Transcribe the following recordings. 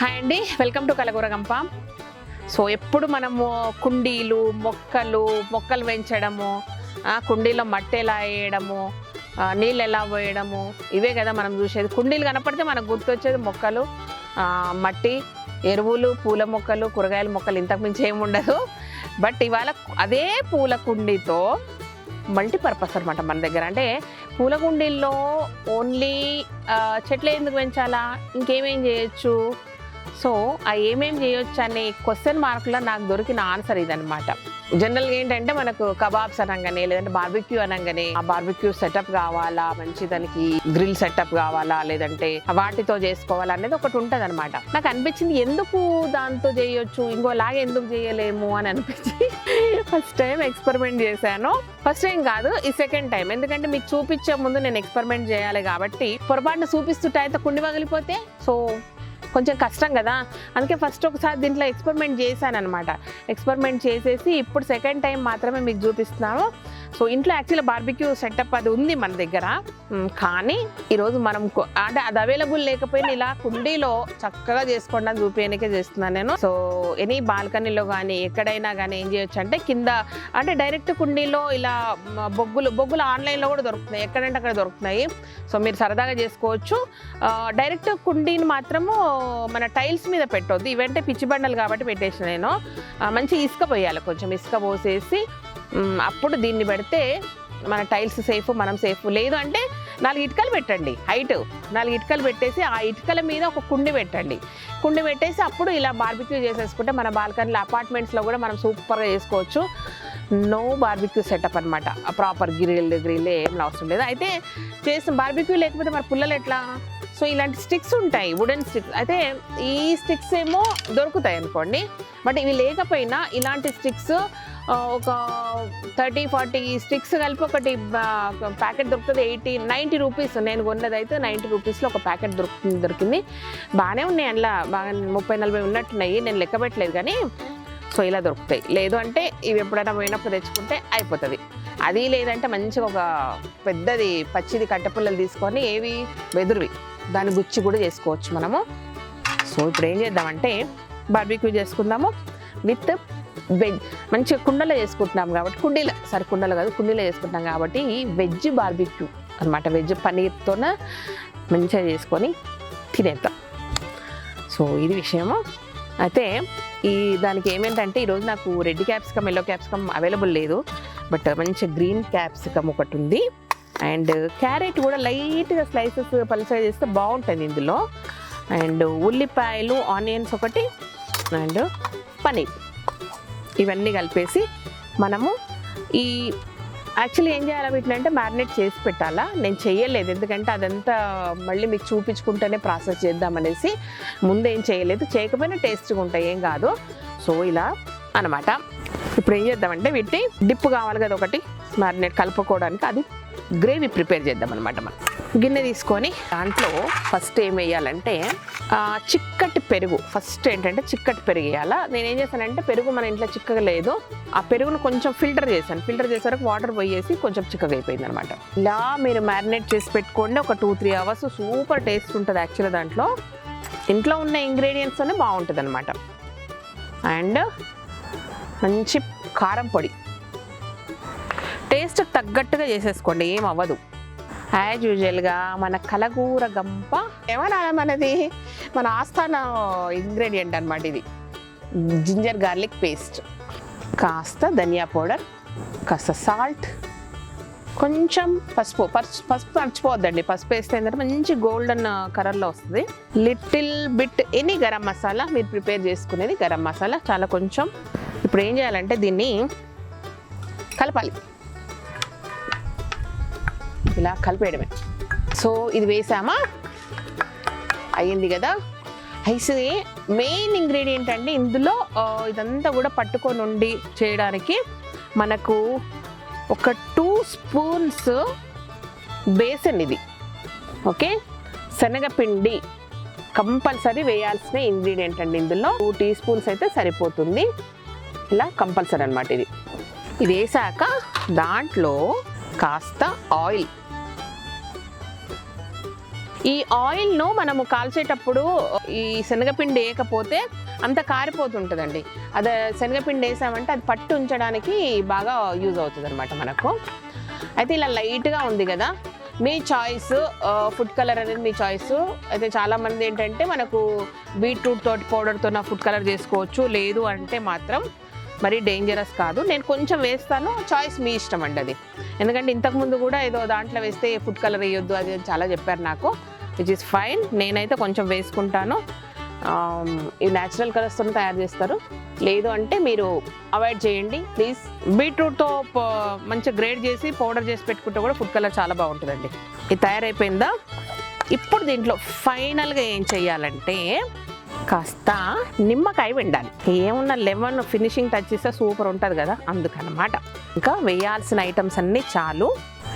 Hi అండి, welcome to కలగూర గంప. So ఎప్పుడు మనము కుండీలు మొక్కలు పెంచడము, కుండీలో మట్టి ఎలా వేయడము, నీళ్ళు ఎలా పోయడము, ఇవే కదా మనం చూసేది. కుండీలు కనపడితే మనకు గుర్తొచ్చేది మొక్కలు, మట్టి, ఎరువులు, పూల మొక్కలు, కూరగాయల మొక్కలు, ఇంతకు మించి ఏమి ఉండదు. బట్ ఇవాళ అదే పూల కుండీతో మల్టీపర్పస్ అనమాట మన దగ్గర. అంటే పూల కుండీల్లో ఓన్లీ చెట్లు ఎందుకు పెంచాలా, ఇంకేమేం చేయొచ్చు, సో ఆ ఏమేం చేయొచ్చు అనే క్వశ్చన్ మార్కులో నాకు దొరికిన ఆన్సర్ ఇదనమాట. జనరల్గా ఏంటంటే మనకు కబాబ్స్ అనగానే, లేదంటే బార్బిక్యూ అనగానే ఆ బార్బిక్యూ సెటప్ కావాలా, మంచి దానికి గ్రిల్ సెటప్ కావాలా, లేదంటే వాటితో చేసుకోవాలా అనేది ఒకటి ఉంటుంది అనమాట. నాకు అనిపించింది ఎందుకు దాంతో చేయొచ్చు, ఇంకోలాగా ఎందుకు చేయలేము అని అనిపించి ఫస్ట్ టైం ఎక్స్పెరిమెంట్ చేశాను. ఫస్ట్ టైం కాదు, ఈ సెకండ్ టైం. ఎందుకంటే మీకు చూపించే ముందు నేను ఎక్స్పెరిమెంట్ చేయాలి కాబట్టి, పొరపాటున చూపిస్తుంటే అయితే కుండి పగిలిపోతే సో కొంచెం కష్టం కదా. అందుకే ఫస్ట్ ఒకసారి దీంట్లో ఎక్స్పెరిమెంట్ చేశాను అనమాట. ఎక్స్పెరిమెంట్ చేసేసి ఇప్పుడు సెకండ్ టైం మాత్రమే మీకు చూపిస్తున్నాను. సో ఇంట్లో యాక్చువల్గా బార్బిక్యూ సెటప్ అది ఉంది మన దగ్గర, కానీ ఈరోజు మనం అంటే అది అవైలబుల్ లేకపోయినా ఇలా కుండీలో చక్కగా చేసుకోవడం చూపించడానికే చేస్తున్నాను నేను. సో ఎనీ బాల్కనీలో కానీ ఎక్కడైనా కానీ ఏం చేయొచ్చు అంటే, కింద అంటే డైరెక్ట్ కుండీలో ఇలా బొగ్గులు ఆన్లైన్లో కూడా దొరుకుతున్నాయి, ఎక్కడంటే అక్కడ దొరుకుతున్నాయి. సో మీరు సరదాగా చేసుకోవచ్చు. డైరెక్ట్ కుండీని మాత్రము మన టైల్స్ మీద పెట్టొద్దు, ఇవంటే పిచ్చి బండలు కాబట్టి పెట్టేసిన నేను. మంచి ఇసుక పోయాలి, కొంచెం ఇసుక పోసేసి అప్పుడు దీన్ని పెడితే మన టైల్స్ సేఫ్, మనం సేఫ్. లేదు అంటే 4 ఇటుకలు పెట్టండి, హైట్ 4 ఇటుకలు పెట్టేసి ఆ ఇటుకల మీద ఒక కుండి పెట్టండి. కుండి పెట్టేసి అప్పుడు ఇలా బార్బిక్యూ చేసేసుకుంటే మన బాల్కనీలో, అపార్ట్మెంట్స్లో కూడా మనం సూపర్గా చేసుకోవచ్చు. నో బార్బిక్యూ సెటప్ అనమాట. ప్రాపర్ గ్రిల్ ఏం అవసరం లేదు. అయితే చేసిన బార్బిక్యూ లేకపోతే మరి పుల్లలు ఎట్లా? సో ఇలాంటి స్టిక్స్ ఉంటాయి, వుడెన్ స్టిక్స్. అయితే ఈ స్టిక్స్ ఏమో దొరుకుతాయి అనుకోండి, బట్ ఇవి లేకపోయినా ఇలాంటి స్టిక్స్ ఒక 30-40 స్టిక్స్ కలిపి ఒకటి ప్యాకెట్ దొరుకుతుంది. 80-90 రూపీస్. నేను కొన్నది అయితే 90 రూపీస్లో ఒక ప్యాకెట్ దొరికింది. బాగానే ఉన్నాయి, అందులో బాగా 30-40 ఉన్నట్టున్నాయి, నేను లెక్క పెట్టలేదు కానీ. సో ఇలా దొరుకుతాయి. లేదు అంటే ఇవి ఎప్పుడైనా పోయినప్పుడు తెచ్చుకుంటే అయిపోతుంది. అది లేదంటే మంచిగా ఒక పెద్దది పచ్చిది కట్టెపుల్లలు తీసుకొని, ఏవి వెదురువి, దాన్ని గుచ్చి కూడా చేసుకోవచ్చు మనము. సో ఇప్పుడు ఏం చేద్దామంటే బార్బిక్యూ చేసుకుందాము విత్ వెజ్. మంచిగా కుండలో చేసుకుంటున్నాం కాబట్టి, కుండలో కాదు, కుండీలో చేసుకుంటున్నాం కాబట్టి వెజ్ బార్బిక్యూ అనమాట. వెజ్ పన్నీర్తోన మంచిగా చేసుకొని తినేద్దాం. సో ఇది విషయము. అయితే దానికి ఏమేంటంటే, ఈరోజు నాకు red capsicum, yellow capsicum available లేదు, బట్ మంచి గ్రీన్ క్యాప్సికమ్ ఒకటి ఉంది. అండ్ క్యారెట్ కూడా లైట్గా స్లైసెస్ పలుచగా చేస్తే బాగుంటుంది ఇందులో. అండ్ ఉల్లిపాయలు, ఆనియన్స్ ఒకటి, అండ్ పన్నీర్, ఇవన్నీ కలిపేసి మనము యాక్చువల్లీ ఏం చేయాలి వీటిని అంటే మ్యారినేట్ చేసి పెట్టాలా. నేను చేయలేదు, ఎందుకంటే అదంతా మళ్ళీ మీకు చూపించుకుంటేనే ప్రాసెస్ చేద్దామనేసి ముందేం చేయలేదు. చేయకపోయినా టేస్ట్గా ఉంటాయి, ఏం కాదు. సో ఇలా అనమాట. ఇప్పుడు ఏం చేద్దామంటే వీటిని డిప్ కావాలి కదా ఒకటి మ్యారినేట్ కలుపుకోవడానికి, అది గ్రేవీ ప్రిపేర్ చేద్దాం అనమాట. మనం గిన్నె తీసుకొని దాంట్లో ఫస్ట్ ఏం వేయాలంటే చిక్కటి పెరుగు. ఫస్ట్ ఏంటంటే చిక్కటి పెరుగు వేయాలా. నేను ఏం చేశానంటే, పెరుగు మన ఇంట్లో చిక్కగా లేదు, ఆ పెరుగును కొంచెం ఫిల్టర్ చేశాను. ఫిల్టర్ చేసే వరకు వాటర్ పోయేసి కొంచెం చిక్కగా అయిపోయింది అనమాట. ఇలా మీరు మ్యారినేట్ చేసి పెట్టుకోండి ఒక 2-3 అవర్స్. సూపర్ టేస్ట్ ఉంటుంది యాక్చువల్గా. దాంట్లో ఇంట్లో ఉన్న ఇంగ్రీడియంట్స్తోనే బాగుంటుంది అనమాట. అండ్ మంచి కారం పొడి, టేస్ట్ తగ్గట్టుగా చేసేసుకోండి, ఏం అవ్వదు. యాజ్ యూజువల్గా మన కలగూర గంప ఏమన్నా మనది మన ఆస్థాన ఇంగ్రీడియంట్ అనమాట ఇది. జింజర్ గార్లిక్ పేస్ట్, కాస్త ధనియా పౌడర్, కాస్త సాల్ట్, కొంచెం పసుపు మర్చిపోవద్దండి. పసుపు వేస్తే ఏంటంటే మంచి గోల్డెన్ కలర్లో వస్తుంది. Little bit any garam masala, మీరు ప్రిపేర్ చేసుకునేది గరం మసాలా చాలా కొంచెం. ఇప్పుడు ఏం చేయాలంటే దీన్ని కలపాలి, ఇలా కలిపేయడమే. సో ఇది వేసామా, అయ్యింది కదా. అయితే మెయిన్ ఇంగ్రీడియంట్ అండి ఇందులో. ఇదంతా కూడా పట్టుకొని ఉండి చేయడానికి మనకు ఒక 2 స్పూన్స్ బేసన్ ఇది. ఓకే, శనగపిండి కంపల్సరీ వేయాల్సిన ఇంగ్రీడియంట్ అండి ఇందులో. 2 టీ స్పూన్స్ అయితే సరిపోతుంది. ఇలా కంపల్సరీ అనమాట. ఇది వేసాక దాంట్లో కాస్త ఆయిల్, ఈ ఆయిల్ను మనము కాల్చేటప్పుడు ఈ శనగపిండి వేయకపోతే అంత కారిపోతుంటుందండి. అదే శనగపిండి వేసామంటే అది పట్టు ఉంచడానికి బాగా యూజ్ అవుతుంది అనమాట మనకు. అయితే ఇలా లైట్గా ఉంది కదా, మీ చాయిస్. ఫుడ్ కలర్ అనేది మీ చాయిస్. అయితే చాలామంది ఏంటంటే మనకు బీట్రూట్ తోటి పౌడర్తో ఫుడ్ కలర్ చేసుకోవచ్చు, లేదు అంటే మాత్రం మరీ డేంజరస్ కాదు. నేను కొంచెం వేస్తాను, చాయిస్ మీ ఇష్టం అండి అది. ఎందుకంటే ఇంతకుముందు కూడా ఏదో దాంట్లో వేస్తే ఫుడ్ కలర్ వేయొద్దు అది చాలా చెప్పారు నాకు, విచ్ ఈస్ ఫైన్. నేనైతే కొంచెం వేసుకుంటాను. ఈ న్యాచురల్ కలర్స్తో తయారు చేస్తారు, లేదు అంటే మీరు అవాయిడ్ చేయండి ప్లీజ్. బీట్రూట్తో మంచిగా గ్రేడ్ చేసి పౌడర్ చేసి పెట్టుకుంటే కూడా ఫుడ్ కలర్ చాలా బాగుంటుందండి. ఇది తయారైపోయిందా? ఇప్పుడు దీంట్లో ఫైనల్గా ఏం చెయ్యాలంటే కాస్త నిమ్మకాయ వెండాలి. ఏమున్నా లెమన్ ఫినిషింగ్ టచ్ చేస్తే సూపర్ ఉంటుంది కదా, అందుకనమాట. ఇంకా వేయాల్సిన ఐటమ్స్ అన్నీ చాలు.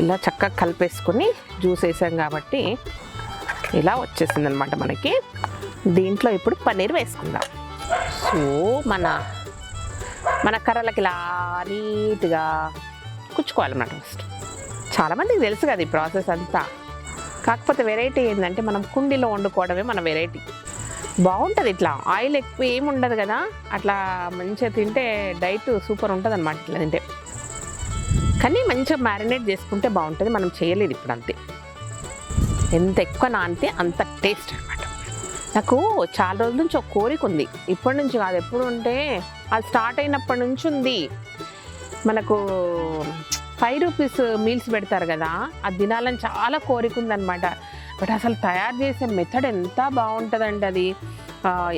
ఇలా చక్కగా కలిపేసుకుని జ్యూస్ వేసాం కాబట్టి ఇలా వచ్చేసింది అనమాట మనకి. దీంట్లో ఇప్పుడు పన్నీర్ వేసుకుందాం. సో మన కర్రలకి ఇలా నీట్గా కుచ్చుకోవాలన్నమాట ఫస్ట్. చాలామందికి తెలుసు కదా ఈ ప్రాసెస్ అంతా. కాకపోతే వెరైటీ ఏంటంటే మనం కుండీలో వండుకోవడమే మన వెరైటీ. బాగుంటుంది. ఇట్లా ఆయిల్ ఎక్కువ ఏమి ఉండదు కదా, అట్లా మంచిగా తింటే డైట్ సూపర్ ఉంటుంది అనమాట ఇట్లా తింటే. కానీ మంచిగా మ్యారినేట్ చేసుకుంటే బాగుంటుంది. మనం చేయలేదు ఇప్పుడు అంతే. ఎంత ఎక్కువ నానితే అంత టేస్ట్ అనమాట. నాకు చాలా రోజుల నుంచి ఒక కోరిక ఉంది, ఇప్పటి నుంచి కాదు, ఎప్పుడు ఉంటే అది స్టార్ట్ అయినప్పటి నుంచి ఉంది. మనకు 5 రూపీస్ మీల్స్ పెడతారు కదా, అది తినాలని చాలా కోరిక ఉందన్నమాట. బట్ అసలు తయారు చేసే మెథడ్ ఎంత బాగుంటుందండి అది,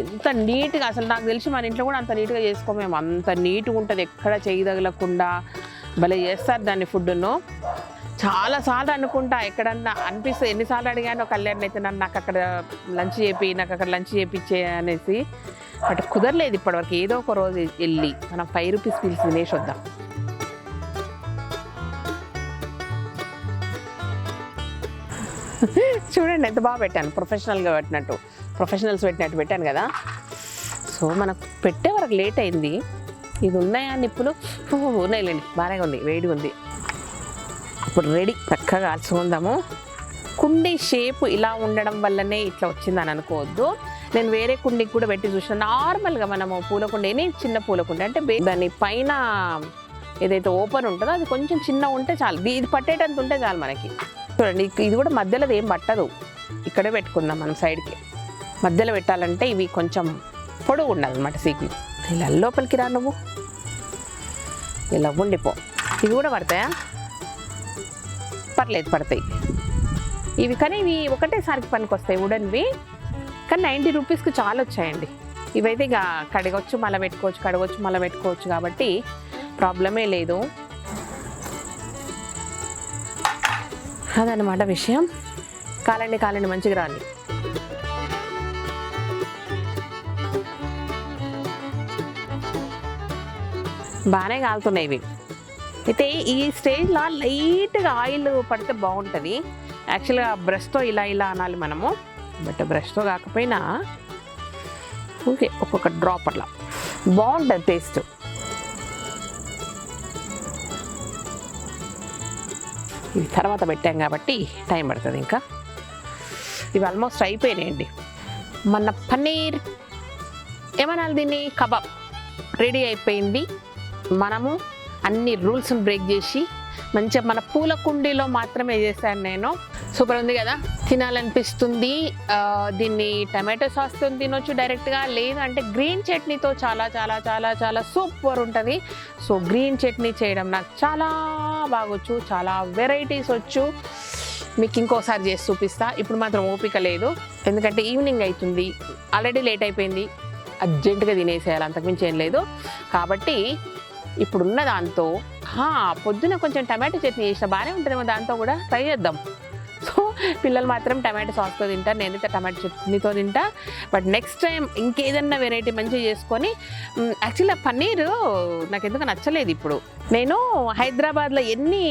ఎంత నీట్గా. అసలు నాకు తెలిసి మన ఇంట్లో కూడా అంత నీట్గా చేసుకోమేమో, అంత నీట్గా ఉంటుంది, ఎక్కడ చేయి తగలకుండా భలే చేస్తారు దాన్ని ఫుడ్ను. చాలాసార్లు అనుకుంటా, ఎక్కడన్నా అనిపిస్తే ఎన్నిసార్లు అడిగానో కళ్యాణ్ అయితే నాకు అక్కడ లంచ్ చేయించే అనేసి. బట్ కుదరలేదు ఇప్పటివరకు. ఏదో ఒక రోజు వెళ్ళి మనం 5 రూపీస్ మీల్స్ తినేసి వద్దాం. చూడండి ఎంత బాగా పెట్టాను, ప్రొఫెషనల్స్ పెట్టినట్టు పెట్టాను కదా. సో మనకు పెట్టే వరకు లేట్ అయింది. ఇది ఉన్నాయా నిప్పులు? ఉన్నాయిలేండి, బాగానే ఉంది, వేడిగా ఉంది. ఇప్పుడు రెడీ, చక్కగా కాల్చుకుందాము. కుండీ షేప్ ఇలా ఉండడం వల్లనే ఇట్లా వచ్చిందని అనుకోవద్దు. నేను వేరే కుండీకి కూడా పెట్టి చూసిన. నార్మల్గా మనము పూల కుండీ, చిన్న పూల కుండీ అంటే దాని పైన ఏదైతే ఓపెన్ ఉంటుందో అది కొంచెం చిన్న ఉంటే చాలు, ఇది పట్టేటంత ఉంటే చాలు మనకి. చూడండి, ఇది కూడా మధ్యలో ఏం పట్టదు. ఇక్కడే పెట్టుకుందాం మనం సైడ్కి. మధ్యలో పెట్టాలంటే ఇవి కొంచెం పొడుగు ఉండాలన్నమాట సీకులు. ఇలా లోపలికి రా నువ్వు, ఇలా ఉండిపో. ఇవి కూడా పడతాయా? పర్లేదు, పడతాయి ఇవి. కానీ ఇవి ఒకటేసారికి పనికి వస్తాయి వుడన్వి. కానీ 90 రూపీస్కి చాలా వచ్చాయండి. ఇవైతే ఇక కడగొచ్చు మళ్ళీ పెట్టుకోవచ్చు కాబట్టి ప్రాబ్లమే లేదు. అదనమాట విషయం. కాలండి మంచిగా రాలి. బాగానే కాలుతున్నాయి ఇవి. అయితే ఈ స్టేజ్లో లైట్గా ఆయిల్ పడితే బాగుంటుంది. యాక్చువల్గా బ్రష్తో ఇలా అనాలి మనము, బట్ బ్రష్తో కాకపోయినా ఓకే ఒక్కొక్క డ్రాప్ అట్లా బాగుంటుంది టేస్ట్. ఇవి తర్వాత పెట్టాం కాబట్టి టైం పడుతుంది. ఇంకా ఇవి ఆల్మోస్ట్ అయిపోయినాయండి. మన పన్నీర్ ఏమనాలి దీన్ని, కబాబ్ రెడీ అయిపోయింది. మనము అన్ని రూల్స్ని బ్రేక్ చేసి మంచిగా మన పూల కుండీలో మాత్రమే చేశాను నేను. సూపర్ ఉంది కదా, తినాలనిపిస్తుంది. దీన్ని టమాటో సాస్తో తినొచ్చు డైరెక్ట్గా, లేదంటే గ్రీన్ చట్నీతో చాలా చాలా చాలా చాలా సూపర్ ఉంటుంది. సో గ్రీన్ చట్నీ చేయడం నాకు చాలా బాగొచ్చు, చాలా వెరైటీస్ వచ్చు. మీకు ఇంకోసారి చేసి చూపిస్తా. ఇప్పుడు మాత్రం ఓపిక లేదు, ఎందుకంటే ఈవినింగ్ అవుతుంది, ఆల్రెడీ లేట్ అయిపోయింది, అర్జెంటుగా తినేసేయాలి, అంతకుమించి ఏం లేదు. కాబట్టి ఇప్పుడున్న దాంతో పొద్దున కొంచెం టమాటో చట్నీ చేసిన బాగానే ఉంటుందేమో, దాంతో కూడా ట్రై చేద్దాం. సో పిల్లలు మాత్రం టమాటో సాస్తో తింటారు, నేనైతే టమాటో చట్నీతో తింటా. బట్ నెక్స్ట్ టైం ఇంకేదన్నా వెరైటీ మంచిగా చేసుకొని. యాక్చువల్లీ పన్నీరు నాకు ఎందుకు నచ్చలేదు. ఇప్పుడు నేను హైదరాబాద్లో ఎన్ని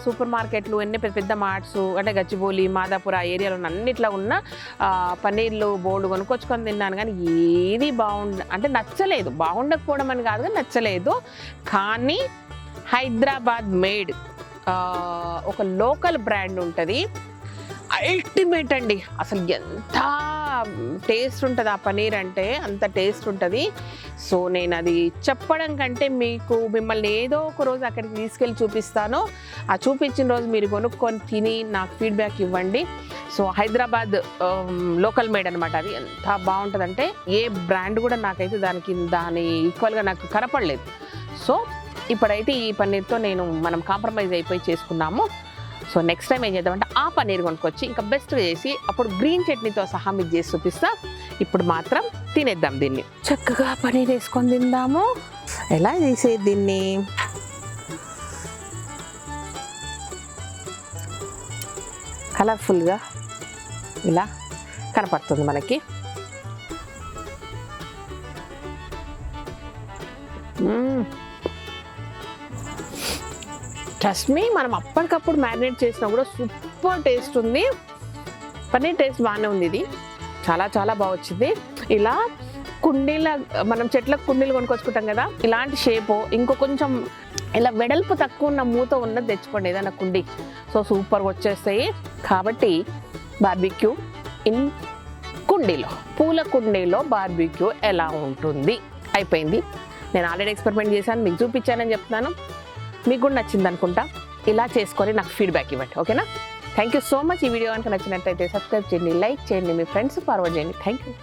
సూపర్ మార్కెట్లు, ఎన్ని పెద్ద పెద్ద మార్ట్స్ అంటే గచ్చిబౌలి, మాదాపూర్ ఆ ఏరియాలో అన్నిట్లో ఉన్న పన్నీర్లు బోల్డ్ కొనుక్కొచ్చుకొని తిన్నాను. కానీ ఏది అంటే నచ్చలేదు. బాగుండకపోవడం అని కాదు, కానీ నచ్చలేదు. కానీ హైదరాబాద్ మేడ్ ఒక లోకల్ బ్రాండ్ ఉంటుంది, అల్టిమేట్ అండి. అసలు ఎంత టేస్ట్ ఉంటుంది ఆ పనీర్ అంటే అంత టేస్ట్ ఉంటుంది. సో నేను అది చెప్పడం కంటే మిమ్మల్ని ఏదో ఒక రోజు అక్కడికి తీసుకెళ్ళి చూపిస్తాను. ఆ చూపించిన రోజు మీరు కొనుక్కొని తిని నాకు ఫీడ్బ్యాక్ ఇవ్వండి. సో హైదరాబాద్ లోకల్ మేడ్ అనమాట. అది ఎంత బాగుంటుందంటే ఏ బ్రాండ్ కూడా నాకైతే దాని ఈక్వల్గా నాకు కనపడలేదు. సో ఇప్పుడైతే ఈ పన్నీర్తో మనం కాంప్రమైజ్ అయిపోయి చేసుకున్నాము. సో నెక్స్ట్ టైం ఏం చేద్దామంటే ఆ పన్నీర్ కొనుక్కొచ్చి ఇంకా బెస్ట్గా చేసి అప్పుడు గ్రీన్ చట్నీతో సహా మీకు చేసి చూపిస్తా. ఇప్పుడు మాత్రం తినేద్దాం దీన్ని. చక్కగా పన్నీర్ వేసుకొని తిందాము. ఎలా చేసేది దీన్ని? కలర్ఫుల్గా ఇలా కనపడుతుంది మనకి. ట్రస్ట్ మీ, మనం అప్పటికప్పుడు మ్యారినేట్ చేసినా కూడా సూపర్ టేస్ట్ ఉంది. పన్నీర్ టేస్ట్ బాగానే ఉంది. ఇది చాలా చాలా బాగా వచ్చింది. ఇలా కుండీల మనం చెట్లకు కుండీలు కొనుక్కొచ్చుకుంటాం కదా, ఇలాంటి షేపు ఇంకో కొంచెం ఇలా వెడల్పు తక్కువ ఉన్న మూత ఉన్నది తెచ్చుకోండి ఏదైనా కుండీ. సో సూపర్గా వచ్చేస్తాయి. కాబట్టి బార్బిక్యూ ఇన్ కుండీలో, పూల కుండీలో బార్బిక్యూ ఎలా ఉంటుంది అయిపోయింది. నేను ఆల్రెడీ ఎక్స్పెరిమెంట్ చేశాను, మీకు చూపించానని చెప్తున్నాను. మీకు కూడా నచ్చింది అనుకుంటా. ఇలా చేసుకొని నాకు ఫీడ్బ్యాక్ ఇవ్వండి, ఓకేనా? Thank you so much. ఈ వీడియో కనుక నచ్చినట్టయితే సబ్స్క్రైబ్ చేయండి, లైక్ చేయండి, మీ ఫ్రెండ్స్ ఫార్వర్డ్ చేయండి. Thank you.